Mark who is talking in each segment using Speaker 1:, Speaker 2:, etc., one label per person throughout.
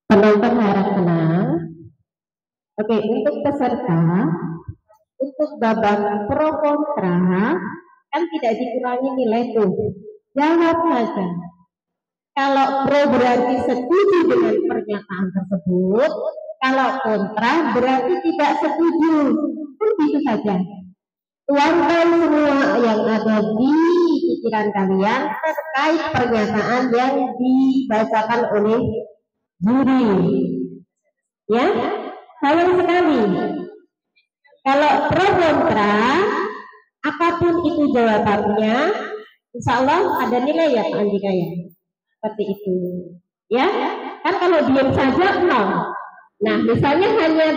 Speaker 1: Penonton harap tenang. Oke, untuk peserta, untuk babak pro kontra kan tidak dikurangi nilai tuh. Jawab saja. Kalau pro berarti setuju dengan pernyataan tersebut, kalau kontra berarti tidak setuju. Kan gitu saja. Tuangkan semua yang ada di pikiran kalian terkait pernyataan yang dibacakan oleh juri. Ya, sayang sekali. Kalau pro kontra, apapun itu jawabannya, insya Allah ada nilai ya Pak Andika ya. Seperti itu. Ya, kan kalau diam saja nol. Nah, misalnya hanya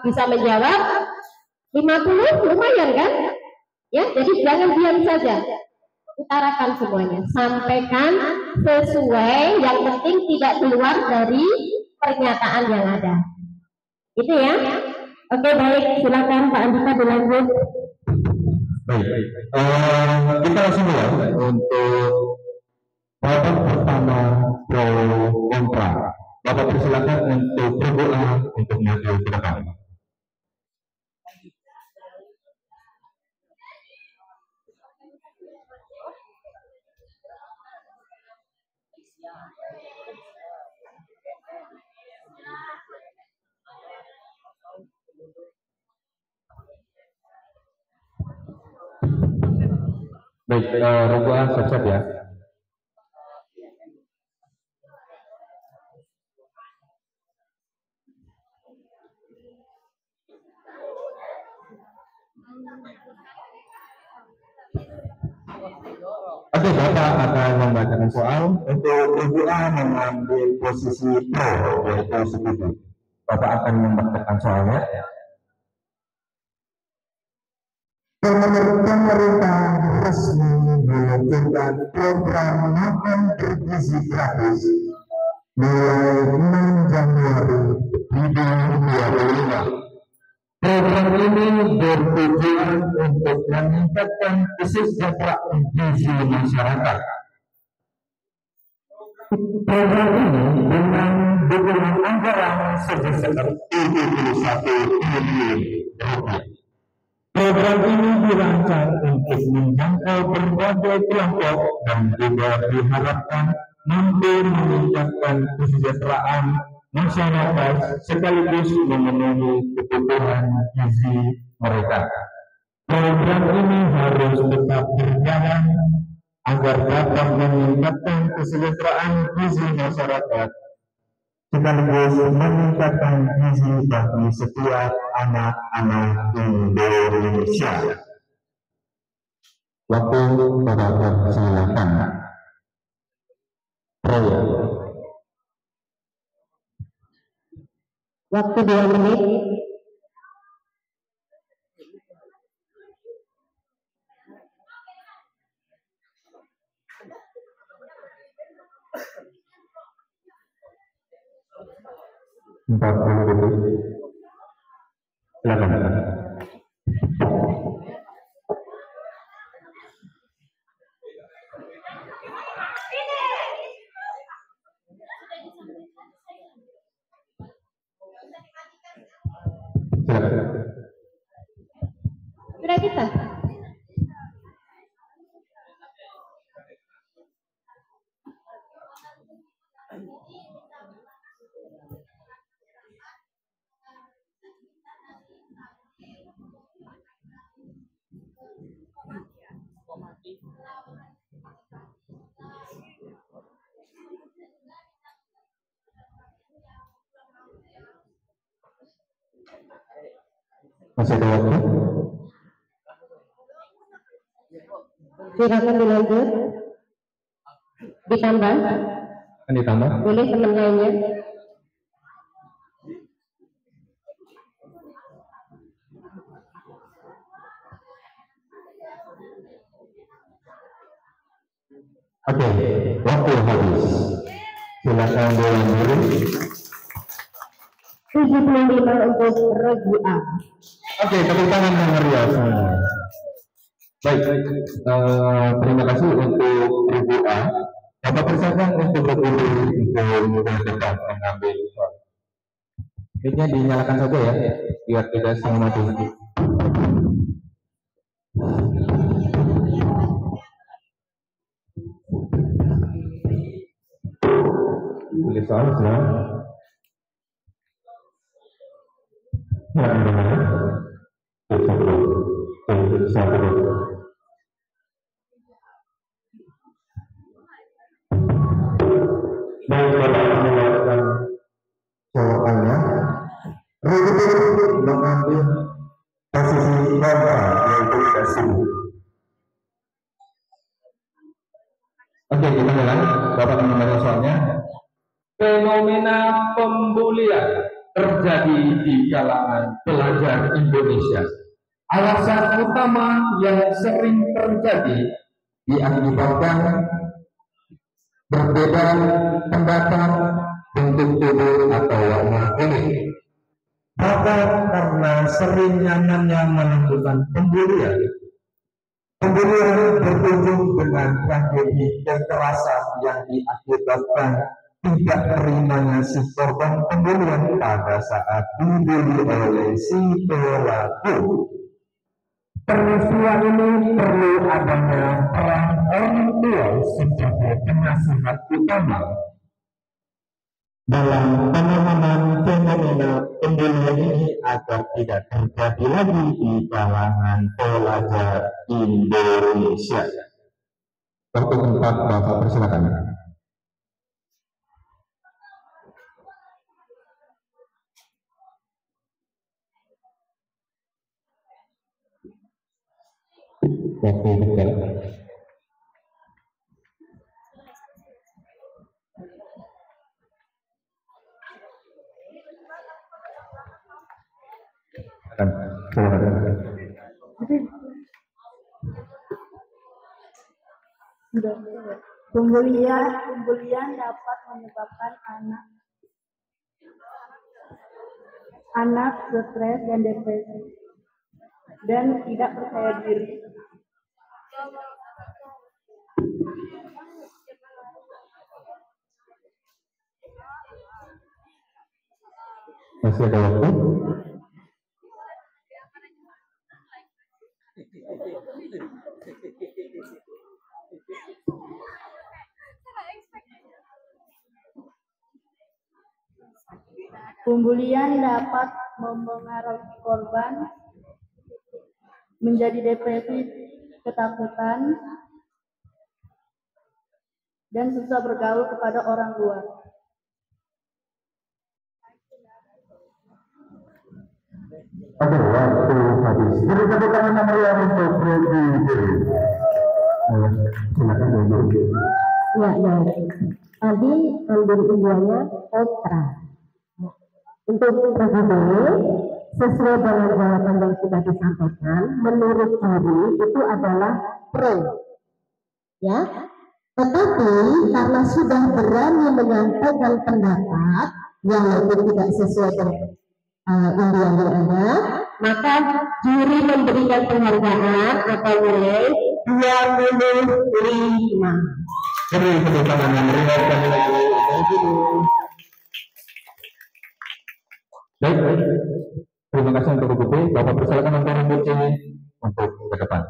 Speaker 1: bisa menjawab 50 lumayan kan? Ya, jadi jangan diam saja. Utarakan semuanya, sampaikan sesuai, yang penting tidak keluar dari pernyataan yang ada. Itu ya. Oke, baik, silakan Pak Andika dilanjut.
Speaker 2: Baik, kita langsung mulai untuk babak pertama pro kontra. Bapak persilakan untuk berdoa untuk maju ke depan. Baik, Roboan siap-siap ya. Oke, Bapak akan membacakan soal. Untuk Roboan mengambil posisi pro, yaitu setuju. Bapak akan membacakan soalnya. Pemerintah resmi meluncurkan program makan bergizi gratis mulai 6 Januari 2025. Program ini bertujuan untuk meningkatkan kesejahteraan gizi masyarakat. Program ini dengan dukungan anggaran sebesar 71 triliun rupiah. Program ini dirancang untuk menjangkau berbagai kelompok dan juga diharapkan mampu meningkatkan kesejahteraan masyarakat sekaligus memenuhi kebutuhan gizi mereka. Program ini harus tetap berjalan agar dapat meningkatkan kesejahteraan gizi masyarakat sekaligus meningkatkan gizi bagi setiap anak-anak Indonesia. Waktu Bapak silakan.
Speaker 1: Waktu 2 menit.
Speaker 2: Empat puluh detik. Silakan.
Speaker 1: Sudah kita.
Speaker 2: Masih ada waktu?
Speaker 1: Silakan dilanjut. Ditambah?
Speaker 2: Ditambah?
Speaker 1: Boleh teman lainnya.
Speaker 2: Oke, waktu habis. Silakan dilanjut.
Speaker 1: 75 untuk Regi A.
Speaker 2: Oke, tepuk tangan yang meriah semua. Baik, terima kasih untuk Ibu A. Bapak persilakan untuk berguru sebelum debat mengambil soal. Mic-nya dinyalakan saja ya, biar tidak setengah mati. Pilih soal semua. Ya, soalnya mengambil posisi kontra yaitu tidak setuju. Oke, kita mulai. Bapak mengenai soalnya.
Speaker 3: Fenomena pembulian terjadi di kalangan pelajar Indonesia. Alasan utama yang sering terjadi
Speaker 2: diakibatkan berbeda pendapat, bentuk tubuh atau warna kulit. Maka karena sering nyamannya melakukan pembulian berujung dengan tragedi kekerasan yang diakibatkan tidak terimanya si korban pembulian pada saat dibuli oleh si pelaku. Peristiwa ini perlu adanya peran orang tua sebagai penasihat utama dalam penanganan fenomena pembulian ini agar tidak terjadi lagi di kalangan pelajar Indonesia. Waktu tempat Bapak persilakan. Waktu berjalan.
Speaker 4: Pembulian dapat menyebabkan anak stres dan depresi dan tidak percaya diri.
Speaker 2: Masih ada waktu?
Speaker 4: Pembulian dapat mempengaruhi korban menjadi depresi, ketakutan, dan susah bergaul kepada orang luar.
Speaker 2: Oke, waktu habis. Jadi tepuk tangan yang meriah untuk Freddy. Silakan dulu.
Speaker 1: Ya. Tadi ambil ujiannya kontra. Untuk Presiden, sesuai dengan jawaban yang sudah disampaikan, menurut diri itu adalah pro. Ya, tetapi karena sudah berani menyampaikan pendapat yang tidak sesuai dengan yang ada, maka juri memberikan penghargaan atau nilai 25.
Speaker 2: Jadi tepuk tangan yang meriah sekali lagi. Baik. Terima kasih untuk Ibu. Bapak persilakan untuk rambut ini untuk ke depan.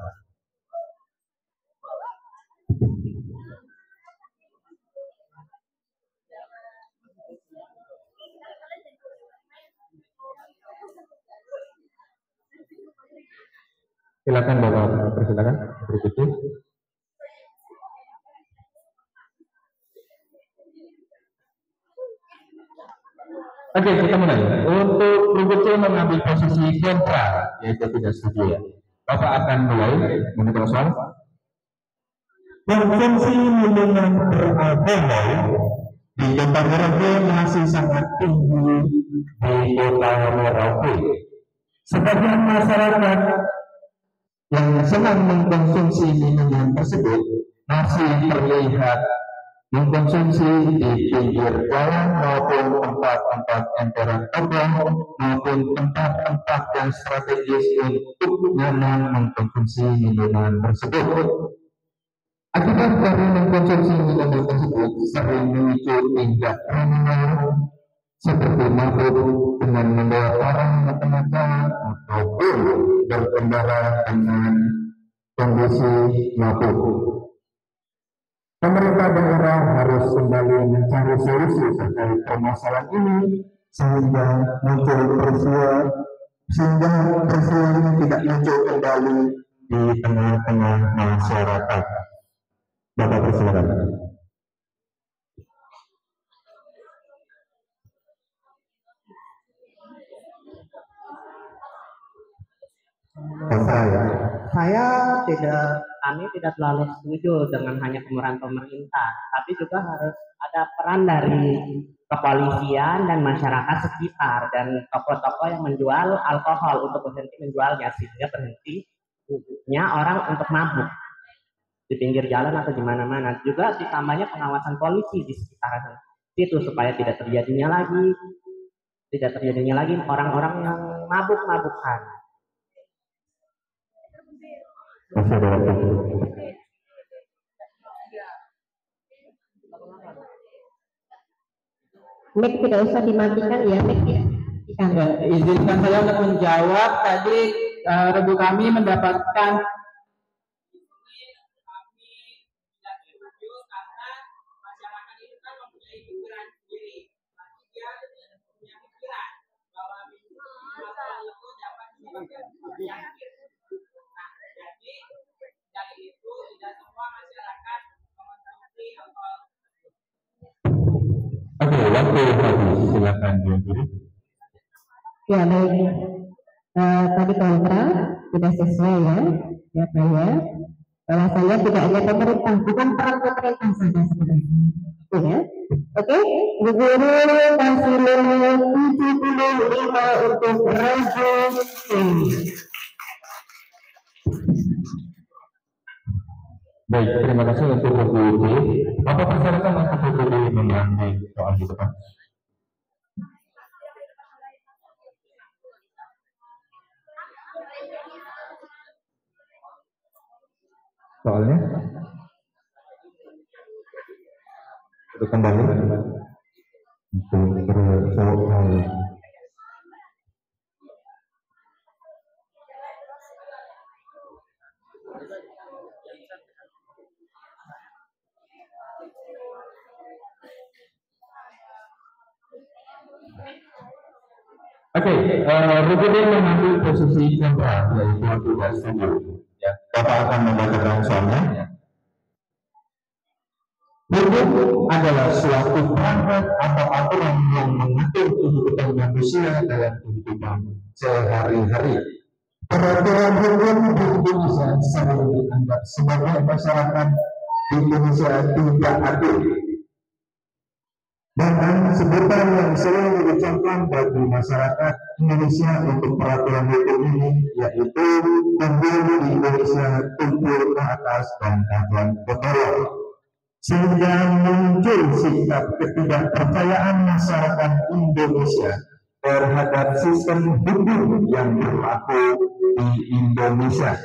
Speaker 2: Silakan Bapak persilakan berikutnya. Oke, kita mulai. Untuk berikut C mengambil posisi kontra, yaitu tidak setuju ya. Bapak akan mulai menentukan soal. Konsumsi minuman beralkohol di Kota Merauke masih sangat tinggi di Kota Merauke. Sebagian masyarakat yang senang mengkonsumsi minuman tersebut masih terlihat mengkonsumsi di pinggir jalan maupun tempat-tempat emperan toko maupun tempat-tempat yang strategis untuk nyaman mengkonsumsi minuman tersebut.
Speaker 3: Akibat dari mengkonsumsi minuman tersebut sering memicu tindak kriminal seperti mabuk dengan membawa orang ke tempat ataupun berkendara dengan kondisi mabuk. Pemerintah daerah harus kembali mencari solusi terkait permasalahan ini sehingga peristiwa ini tidak muncul kembali di tengah-tengah masyarakat. Bapak persilakan.
Speaker 5: Kami tidak terlalu setuju dengan hanya kemurahan pemerintah, tapi juga harus ada peran dari kepolisian dan masyarakat sekitar dan toko-toko yang menjual alkohol untuk berhenti menjualnya sehingga berhentinya orang untuk mabuk di pinggir jalan atau di mana-mana. Juga ditambahnya pengawasan polisi di sekitar situ supaya tidak terjadinya lagi orang-orang yang mabuk-mabukan.
Speaker 1: Mic tidak usah dimatikan ya, Mic ya.
Speaker 6: Izinkan saya untuk menjawab. Tadi Rebu kami mendapatkan
Speaker 2: Oke, waktu habis, silakan Juri.
Speaker 1: Ya baik, tadi kontra tidak sesuai ya Pak ya. Alasannya tidak hanya pemerintah, bukan peran pemerintah saja sebenarnya. Ya. Oke, Bu Guru kasih 75 untuk resolusi.
Speaker 2: Baik, terima kasih untuk Buku D. Apa persyaratan untuk Buku D mengenai soal itu, Pak? Soalnya? Itu kembali. Oke, Buku D mengambil posisi kontra, yaitu tidak setuju. Ya, Bapak akan membacakan soalnya. Hukum adalah suatu perangkat atau aturan yang mengatur kehidupan manusia dalam kehidupan sehari-hari. Peraturan hukum di Indonesia sering dianggap sebagai masyarakat di Indonesia tidak adil. Bahkan sebutan yang sering diucapkan bagi masyarakat Indonesia untuk peraturan hukum ini yaitu tumpul di Indonesia, tumpul ke atas dan aduan ke bawah, sehingga muncul sikap ketidakpercayaan masyarakat Indonesia terhadap sistem hukum yang berlaku di Indonesia.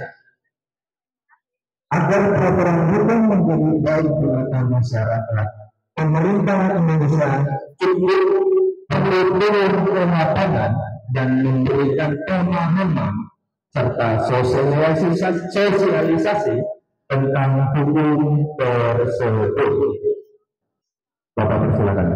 Speaker 2: Agar peraturan hukum menjadi baik di mata masyarakat, pemerintah Indonesia cukup perlu turun ke lapangan dan memberikan pemahaman serta sosialisasi tentang hukum tersebut. Bapak persilakan.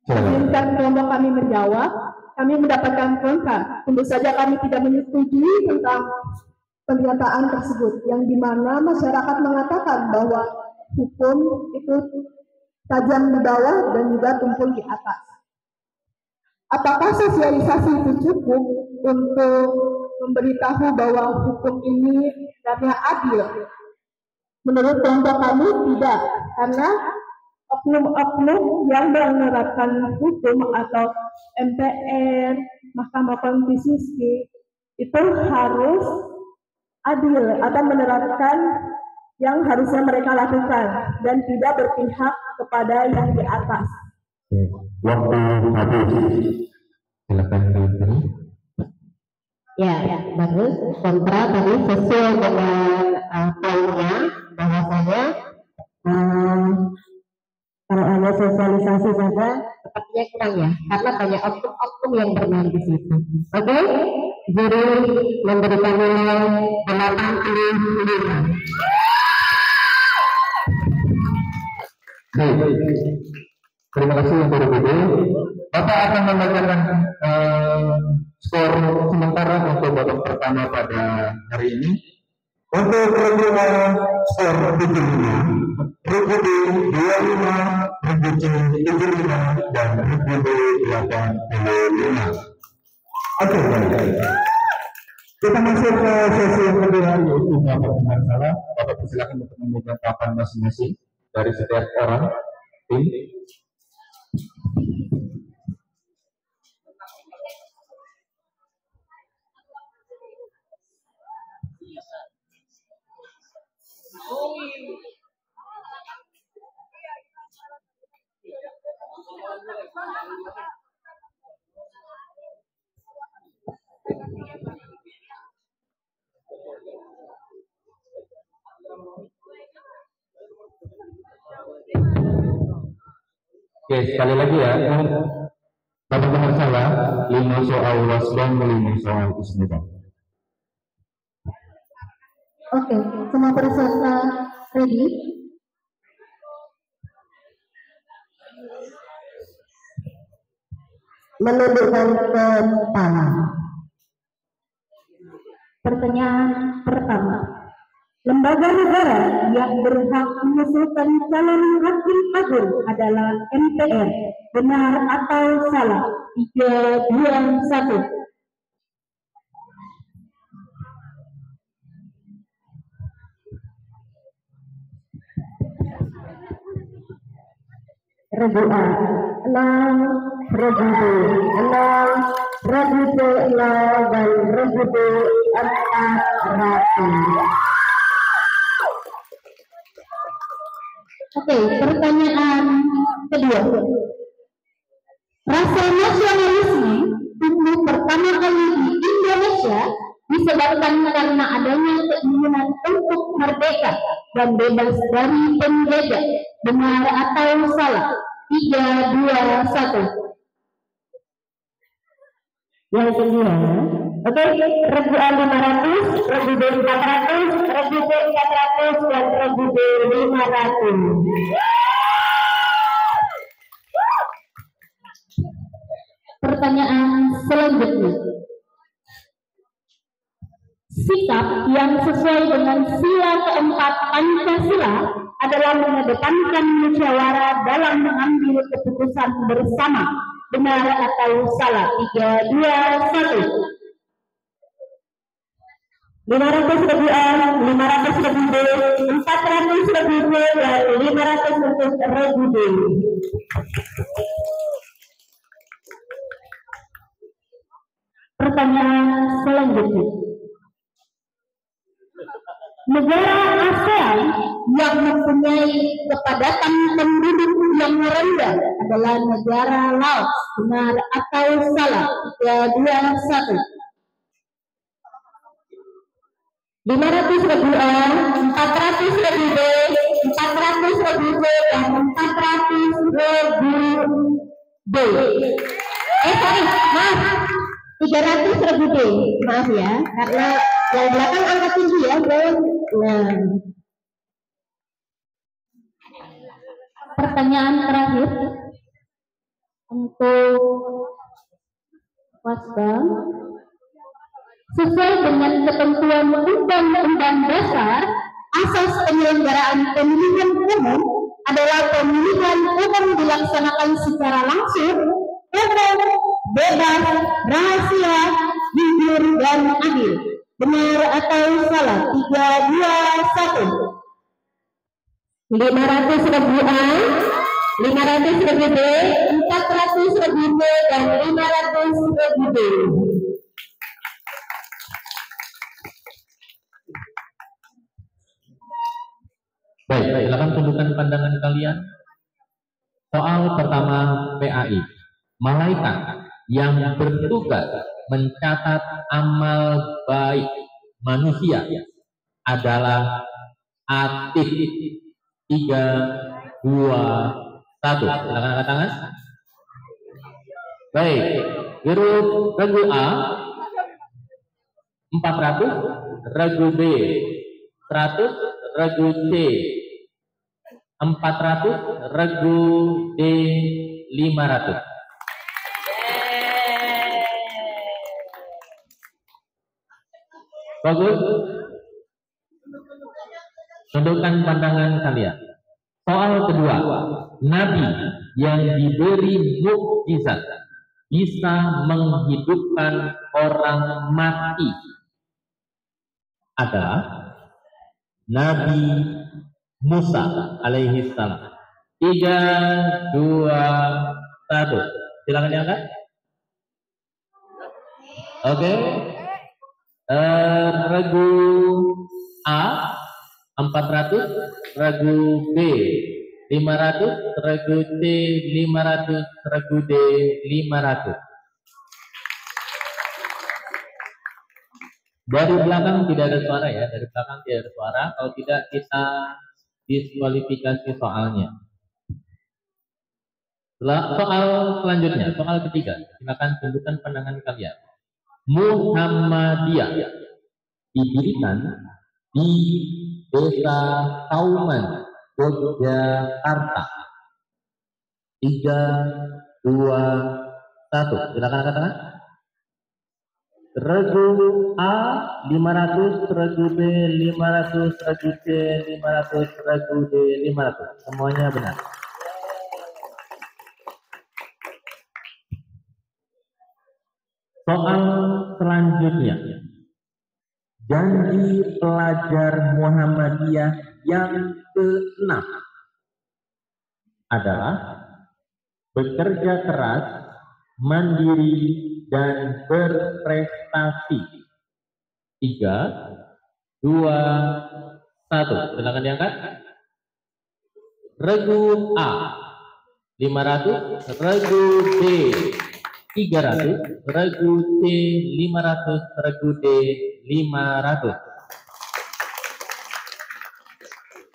Speaker 4: Izinkan kelompok kami menjawab. Kami mendapatkan kontra. Tentu saja kami tidak menyetujui tentang pernyataan tersebut, yang dimana masyarakat mengatakan bahwa hukum itu tajam di bawah dan juga tumpul di atas. Apakah sosialisasi itu cukup untuk memberitahu bahwa hukum ini sebenarnya adil? Menurut kelompok kami tidak, karena oknum-oknum yang menerapkan hukum atau MPR, Mahkamah Konstitusi itu harus adil atau menerapkan yang harusnya mereka lakukan dan tidak berpihak kepada yang di atas.
Speaker 3: Waktu habis. Silakan Ibu.
Speaker 1: Ya, bagus. Kontra tadi sesuai dengan poinnya, bahasanya kalau hanya sosialisasi saja sepertinya kurang ya, karena banyak oknum-oknum yang bermain di situ. Oke, juri memberikan nilai 85.
Speaker 3: Terima kasih untuk Ibu. Bapak akan membacakan skor sementara untuk babak pertama pada hari ini.
Speaker 2: Untuk perempuan skor 75, Regu B 25, Regu C 75, dan Regu D 85. Oke, baik. Kita masuk ke sesi yang kedua, yaitu babak masalah.
Speaker 3: Bapak silakan untuk memberikan papan masing-masing dari setiap orang tim. Oke, sekali lagi ya, Bapak benar salah, 5 soal was dan 5 soal ismida.
Speaker 1: Oke, semua peserta ready? Menundukkan kepala. Pertanyaan pertama. Lembaga negara yang berhak mengusulkan calon hakim agung adalah MPR. Benar atau salah? 3, 2, 1. Regu A 6, Regu B 6, Regu C 0, dan Regu D 400. Oke, pertanyaan kedua. Rasa nasionalisme tumbuh pertama kali di Indonesia disebabkan karena adanya keinginan untuk merdeka dan bebas dari penjajah. Benar atau salah? 3, 2, 1. Yang kedua. Oke, Regu A 500, Regu B 400, Regu C 400, dan Regu D 500. Pertanyaan selanjutnya. Sikap yang sesuai dengan sila keempat Pancasila adalah mengedepankan musyawarah dalam mengambil keputusan bersama. Benar atau salah? 3, 2, 1. 500 Regu A, 500 Regu B, 400 Regu C, dan 500 untuk Regu D. Pertanyaan selanjutnya. Negara ASEAN yang mempunyai kepadatan penduduk yang rendah adalah negara Laos. Benar atau salah? 3, 2, 1. 500 Regu A, 400 Regu B, 400 Regu C, dan 400 Regu D. Maaf, 300 Regu D. Maaf ya, karena yang belakang angka tinggi ya, bro. Nah, pertanyaan terakhir untuk Wasbang. Sesuai dengan ketentuan Undang-Undang Dasar, asas penyelenggaraan pemilihan umum adalah pemilihan umum dilaksanakan secara langsung, umum, bebas, rahasia, jujur, dan adil. Benar atau salah? 3, 2, 1. 500 Regu A, 500.000 B, 400.000 B, dan 500.000 B.
Speaker 3: Baik, silakan tunjukkan pandangan kalian. Soal pertama PAI. Malaikat yang bertugas mencatat amal baik manusia adalah Atif. 3, 2, 1. Silakan angkat tangan. Baik, grup regu A 400, regu B 100, regu C 400, regu D 500. Bagus. Tunjukkan pandangan kalian. Soal kedua, Nabi yang diberi mukjizat bisa menghidupkan orang mati adalah Nabi Musa alaihi salam. 3, 2, 1. Silakan diangkat. Oke. Regu A 400, regu B 500, regu C 500, regu D 500. Dari belakang tidak ada suara ya, dari belakang tidak ada suara. Kalau tidak kita diskualifikasi soalnya. Soal selanjutnya, soal ketiga. Silakan tunjukkan pandangan kalian. Muhammadiyah didirikan di Desa Kauman, Yogyakarta. 3, 2, 1. Silakan angkat tangan. Regu A 500, regu B 500, regu C 500, regu D 500. Semuanya benar. Soal selanjutnya, janji pelajar Muhammadiyah yang ke-6 adalah bekerja keras, mandiri, dan berprestasi. 3, 2, 1. Silakan diangkat. Regu A 500, regu B 300, regu C 500, regu D 500.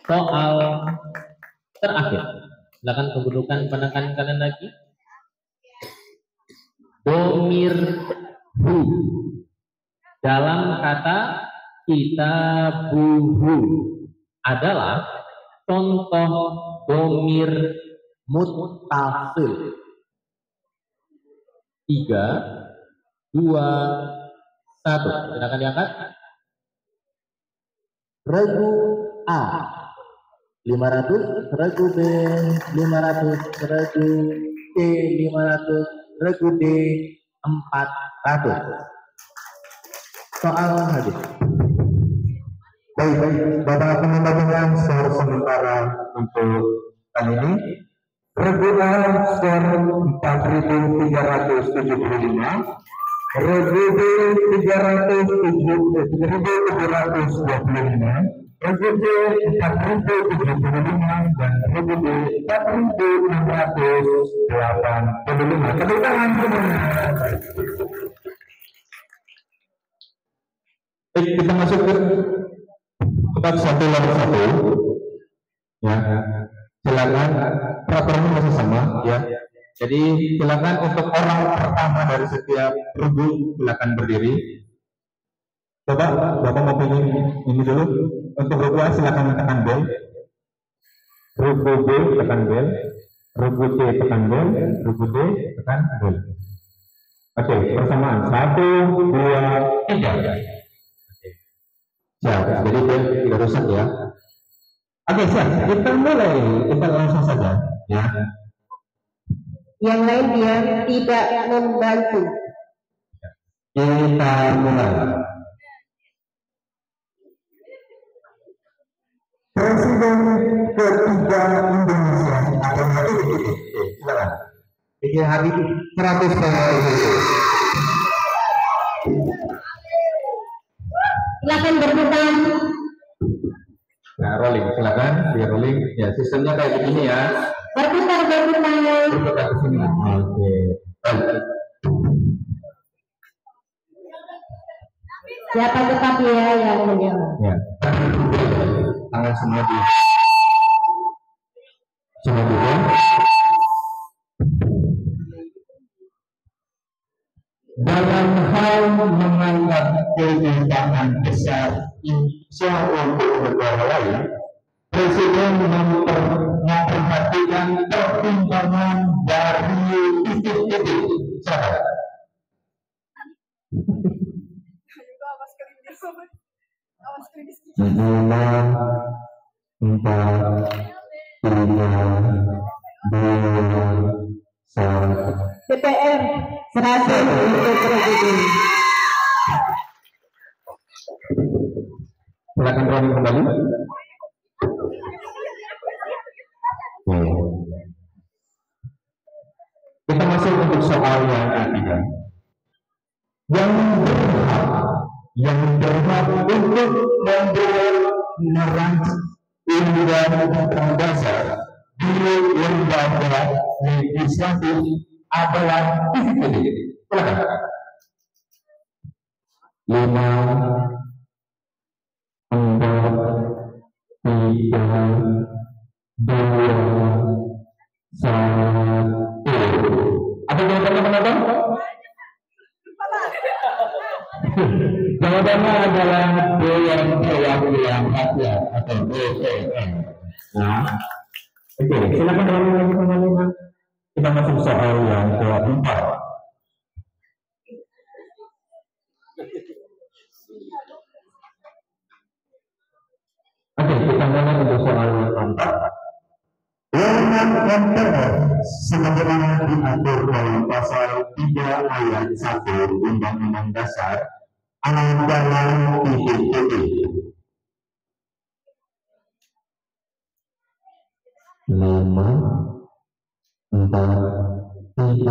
Speaker 3: Soal terakhir, silakan tunjukkan pandangan kalian lagi. Domir hu dalam kata kitabuhu adalah contoh domir muttasil. 3, 2, 1. Silakan diangkat. Regu A 500, regu B 500, regu C 500, regu D 400. Soal habis.
Speaker 2: Baik, Bapak akan membagikan skor sementara untuk kali ini. Regu A skor 4.375, regu B 3.725, regu C 4.075, dan regu D 4.685. Tepuk tangan semuanya.
Speaker 3: Baik, kita masuk ke tempat 1 lawan 1. Ya, silakan. Peraturannya masih sama, ya. Jadi silakan untuk orang pertama dari setiap regu silakan berdiri. Coba Bapak mau pilih ini dulu. Untuk regu A silakan tekan bel. Regu B tekan bel. Regu C tekan bel. Regu D tekan bel. Oke, bersamaan. 1, 2, 3. Siap, jadi dia tidak rusak ya. Oke, siap. Kita mulai. Kita langsung saja, ya.
Speaker 1: Yang lain dia tidak membantu.
Speaker 3: Kita mulai.
Speaker 2: Presiden ketiga Indonesia atau silakan. Bikin hari 100
Speaker 1: Silakan berputar.
Speaker 3: Nah, rolling, silakan, di rolling. Ya, sistemnya kayak begini ya.
Speaker 1: Berputar.
Speaker 3: Berputar ke sini. Oke.
Speaker 1: Siapa tetap ya yang menjawab?
Speaker 3: Ya. Tangan semua di. Semua juga. Dalam hal menganggap keutamaan besar Indonesia untuk negara lain, Presiden memperhatikan pertimbangan dari titik-titik. Silakan. 5, 4, 3, 2, 1.
Speaker 1: DPR 100 untuk Presiden.
Speaker 3: Silakan rolling kembali. Kita masuk untuk soal yang ketiga. Yang berhak untuk membuat merancang undang-undang dasar di lembaga legislatif adalah titik-titik. Silakan. 5, 4, 3, 2, 1. Apa jawabannya teman-teman? Jawabannya adalah yang atau BPN. Nah, oke, silakan lagi teman-teman. Kita masuk soal yang keempat. Oke, kita mulai untuk soal yang keempat.
Speaker 2: Wewenang MPR sebagaimana diatur dalam pasal 3 ayat 1 Undang-Undang Dasar adalah titik-titik.
Speaker 3: 5, 4, 3,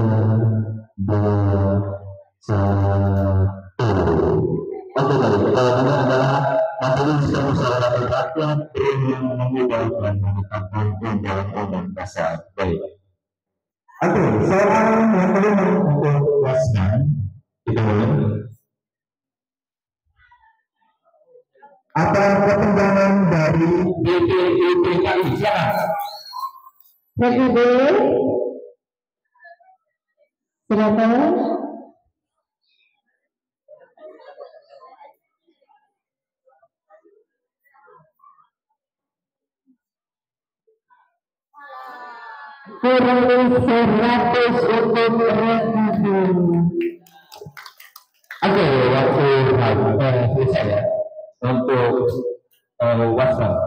Speaker 3: 2, 1. Oke, baik. Jawabannya adalah majelis permusyawaratan rakyat yang mengubah dan menetapkan undang-undang dasar. Baik.
Speaker 2: Oke, soal yang kelima untuk Wasman.
Speaker 3: Kita mulai.
Speaker 2: Apa pertimbangan dari
Speaker 3: DPRDKI? Silakan.
Speaker 1: Presiden. Silakan. Kurang 100 untuk Presiden.
Speaker 3: Oke, waktu selesai ya untuk WhatsApp.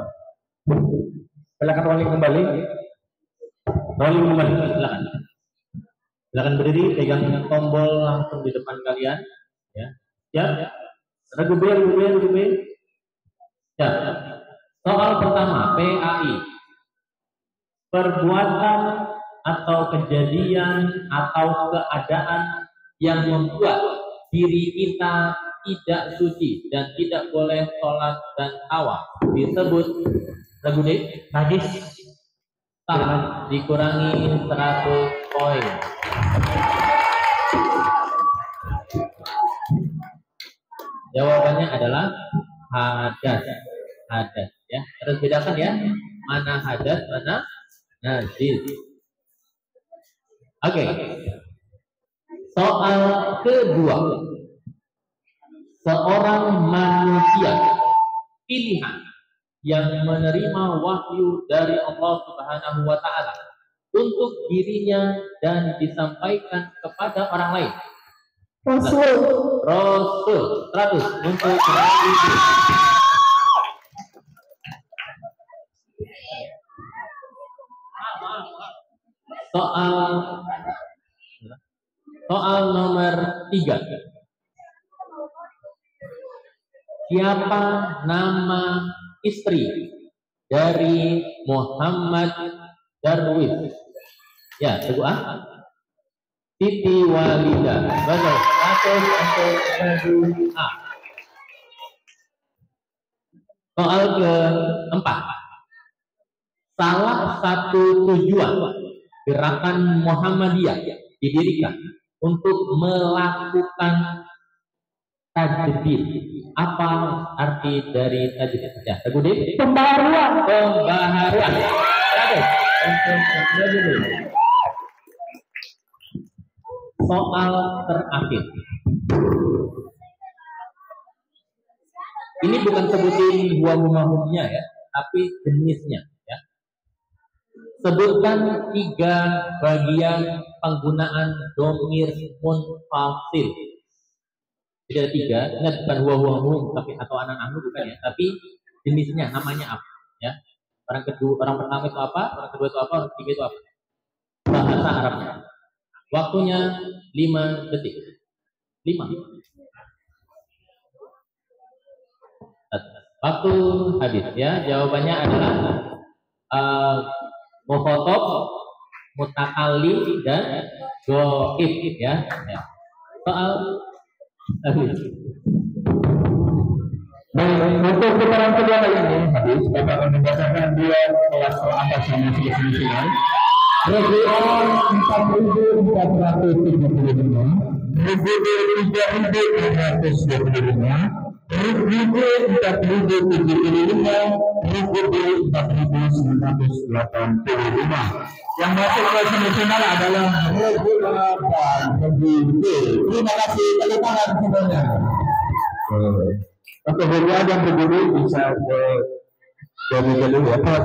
Speaker 3: Silakan rolling kembali. Rolling kembali, silakan. Silakan berdiri, pegang tombol langsung di depan kalian. Ya, ya. Ragu B. Ya. Soal pertama, PAI. Perbuatan atau kejadian atau keadaan yang membuat diri kita tidak suci dan tidak boleh sholat dan tawaf disebut lagu najis. Dikurangi 100 poin. Jawabannya adalah hadas. Ya, harus bedakan ya, mana hadas, mana najis. Oke. Soal kedua. Seorang manusia pilihan yang menerima wahyu dari Allah Subhanahu wa taala untuk dirinya dan disampaikan kepada orang lain. Rasul 100 untuk soal nomor 3. Siapa nama istri dari Muhammad Darwis. Ya, Teguh A. Siti Walida. Betul. 100 untuk A. Soal keempat. Salah satu tujuan gerakan Muhammadiyah didirikan untuk melakukan tajdid. Apa arti dari tajdid? Ya, Teguh D. Pembaharuan. Pembaharuan. Untuk tajdid. Soal terakhir. Ini bukan sebutin huwa-huwa-humnya ya, tapi jenisnya ya. Sebutkan 3 bagian penggunaan domir munfasil. Jadi ada 3, ini bukan huwa-huwa-hum tapi atau anak-anak bukan ya, tapi jenisnya namanya apa ya. Orang pertama itu apa, orang kedua itu apa, orang ketiga itu apa. Bahasa Arabnya. Waktunya 5 detik. 5. Waktu habis ya. Jawabannya adalah mukhatab, mutakallim dan ghaib ya. Soal habis.
Speaker 2: Untuk putaran kedua kali ini habis, Bapak akan membacakan 2 kelas atas yang masih selesai. Revion 4.475, Revion 3.325, Revion 4.075, Revion 4.985. Yang masuk ke semifinal adalah Revion dan Revion. Terima kasih, tepuk tangan semuanya. Oke, bagi yang berburu bisa ke jalur ya.